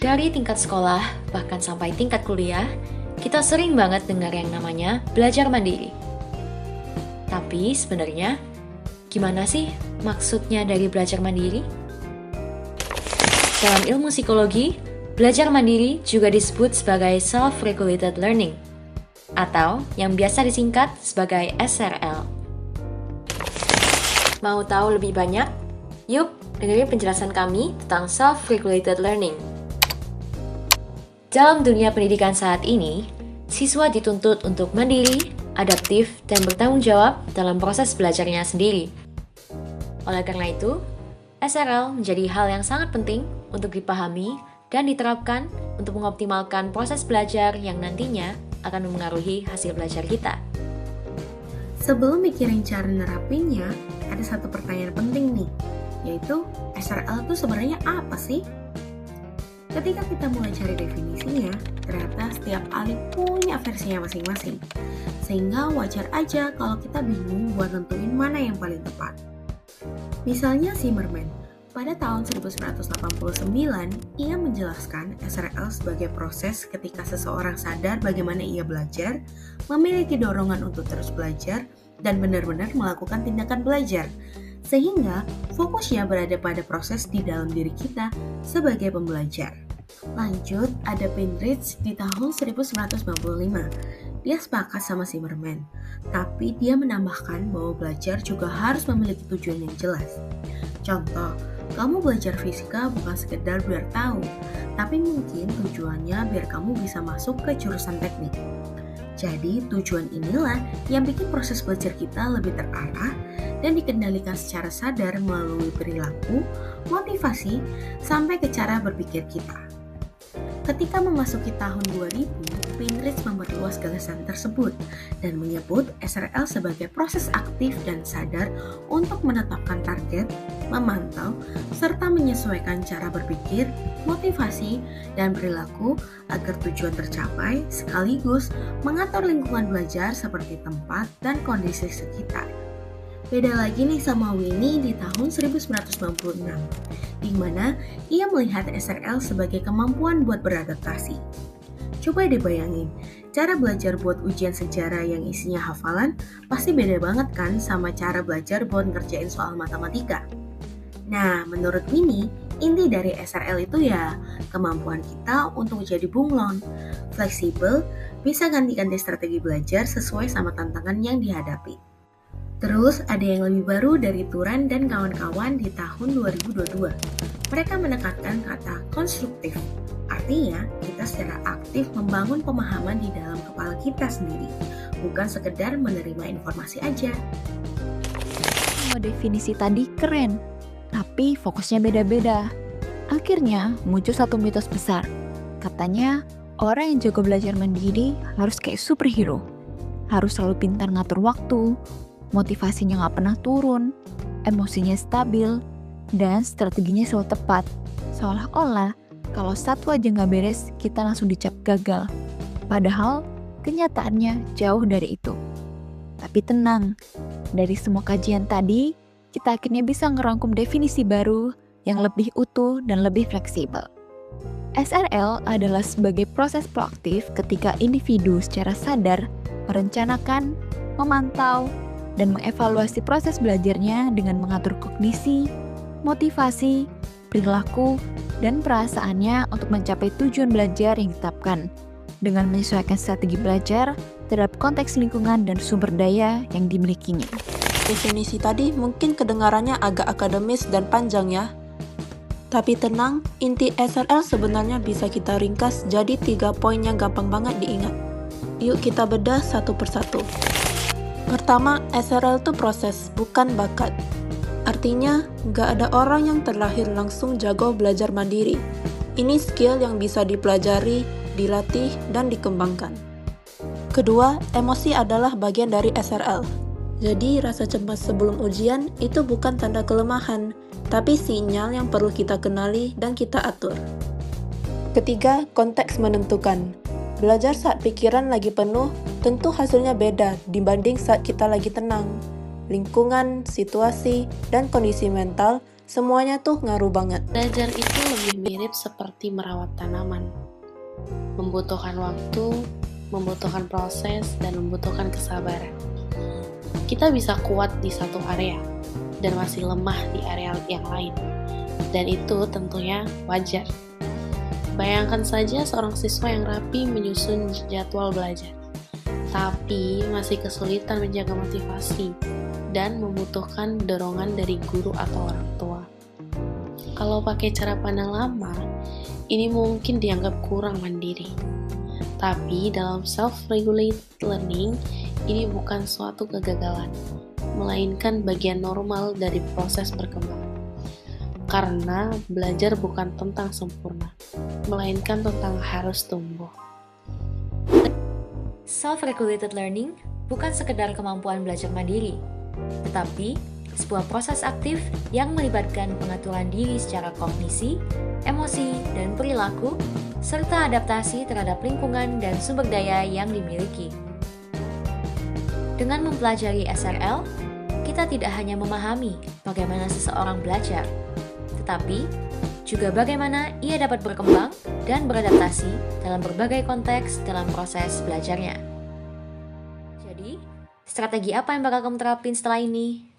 Dari tingkat sekolah, bahkan sampai tingkat kuliah, kita sering banget dengar yang namanya belajar mandiri. Tapi sebenarnya, gimana sih maksudnya dari belajar mandiri? Dalam ilmu psikologi, belajar mandiri juga disebut sebagai self-regulated learning, atau yang biasa disingkat sebagai SRL. Mau tahu lebih banyak? Yuk, dengerin penjelasan kami tentang self-regulated learning. Dalam dunia pendidikan saat ini, siswa dituntut untuk mandiri, adaptif, dan bertanggung jawab dalam proses belajarnya sendiri. Oleh karena itu, SRL menjadi hal yang sangat penting untuk dipahami dan diterapkan untuk mengoptimalkan proses belajar yang nantinya akan memengaruhi hasil belajar kita. Sebelum mikirin cara nerapinnya, ada satu pertanyaan penting nih, yaitu SRL itu sebenarnya apa sih? Ketika kita mulai cari definisinya, ternyata setiap ahli punya versinya masing-masing. Sehingga wajar aja kalau kita bingung buat nentuin mana yang paling tepat. Misalnya Zimmerman, pada tahun 1989, ia menjelaskan SRL sebagai proses ketika seseorang sadar bagaimana ia belajar, memiliki dorongan untuk terus belajar, dan benar-benar melakukan tindakan belajar. Sehingga fokusnya berada pada proses di dalam diri kita sebagai pembelajar. Lanjut, ada Pinrich di tahun 1995. Dia sepakat sama Zimmerman, tapi dia menambahkan bahwa belajar juga harus memiliki tujuan yang jelas. Contoh, kamu belajar fisika bukan sekedar biar tahu, tapi mungkin tujuannya biar kamu bisa masuk ke jurusan teknik. Jadi, tujuan inilah yang bikin proses belajar kita lebih terarah dan dikendalikan secara sadar melalui perilaku, motivasi, sampai ke cara berpikir kita. Ketika memasuki tahun 2000, Pinrich memperluas gagasan tersebut dan menyebut SRL sebagai proses aktif dan sadar untuk menetapkan target, memantau, serta menyesuaikan cara berpikir, motivasi, dan perilaku agar tujuan tercapai sekaligus mengatur lingkungan belajar seperti tempat dan kondisi sekitar. Beda lagi nih sama Winnie di tahun 1996, di mana ia melihat SRL sebagai kemampuan buat beradaptasi. Coba deh bayangin, cara belajar buat ujian sejarah yang isinya hafalan pasti beda banget kan sama cara belajar buat ngerjain soal matematika. Nah, menurut Winnie, inti dari SRL itu ya kemampuan kita untuk menjadi bunglon, fleksibel, bisa ganti-ganti strategi belajar sesuai sama tantangan yang dihadapi. Terus ada yang lebih baru dari Turan dan kawan-kawan di tahun 2022. Mereka menekankan kata konstruktif. Artinya, kita secara aktif membangun pemahaman di dalam kepala kita sendiri, bukan sekedar menerima informasi aja. Semua definisi tadi keren, tapi fokusnya beda-beda. Akhirnya muncul satu mitos besar. Katanya, orang yang jago belajar mandiri harus kayak superhero. Harus selalu pintar ngatur waktu, motivasinya gak pernah turun, emosinya stabil, dan strateginya selalu tepat. Seolah-olah kalau satu aja gak beres, kita langsung dicap gagal. Padahal kenyataannya jauh dari itu. Tapi tenang, dari semua kajian tadi, kita akhirnya bisa ngerangkum definisi baru yang lebih utuh dan lebih fleksibel. SRL adalah sebagai proses proaktif ketika individu secara sadar merencanakan, memantau, dan mengevaluasi proses belajarnya dengan mengatur kognisi, motivasi, perilaku, dan perasaannya untuk mencapai tujuan belajar yang ditetapkan dengan menyesuaikan strategi belajar terhadap konteks lingkungan dan sumber daya yang dimilikinya. Definisi tadi mungkin kedengarannya agak akademis dan panjang ya. Tapi tenang, inti SRL sebenarnya bisa kita ringkas jadi 3 poin yang gampang banget diingat. Yuk kita bedah satu persatu. Pertama, SRL itu proses, bukan bakat. Artinya, nggak ada orang yang terlahir langsung jago belajar mandiri. Ini skill yang bisa dipelajari, dilatih, dan dikembangkan. Kedua, emosi adalah bagian dari SRL. Jadi, rasa cemas sebelum ujian itu bukan tanda kelemahan, tapi sinyal yang perlu kita kenali dan kita atur. Ketiga, konteks menentukan. Belajar saat pikiran lagi penuh, tentu hasilnya beda dibanding saat kita lagi tenang. Lingkungan, situasi, dan kondisi mental Semuanya tuh ngaruh banget. Belajar itu lebih mirip seperti merawat tanaman. Membutuhkan waktu, membutuhkan proses, dan membutuhkan kesabaran. Kita bisa kuat di satu area, dan masih lemah di area yang lain. Dan itu tentunya wajar. Bayangkan saja seorang siswa yang rapi menyusun jadwal belajar, tapi masih kesulitan menjaga motivasi dan membutuhkan dorongan dari guru atau orang tua. Kalau pakai cara pandang lama, ini mungkin dianggap kurang mandiri. Tapi dalam self-regulate learning, ini bukan suatu kegagalan, melainkan bagian normal dari proses berkembang. Karena belajar bukan tentang sempurna, melainkan tentang harus tumbuh. Self-regulated learning bukan sekedar kemampuan belajar mandiri, tetapi sebuah proses aktif yang melibatkan pengaturan diri secara kognisi, emosi, dan perilaku, serta adaptasi terhadap lingkungan dan sumber daya yang dimiliki. Dengan mempelajari SRL, kita tidak hanya memahami bagaimana seseorang belajar, tetapi juga bagaimana ia dapat berkembang dan beradaptasi dalam berbagai konteks dalam proses belajarnya. Jadi, strategi apa yang bakal kamu terapin setelah ini?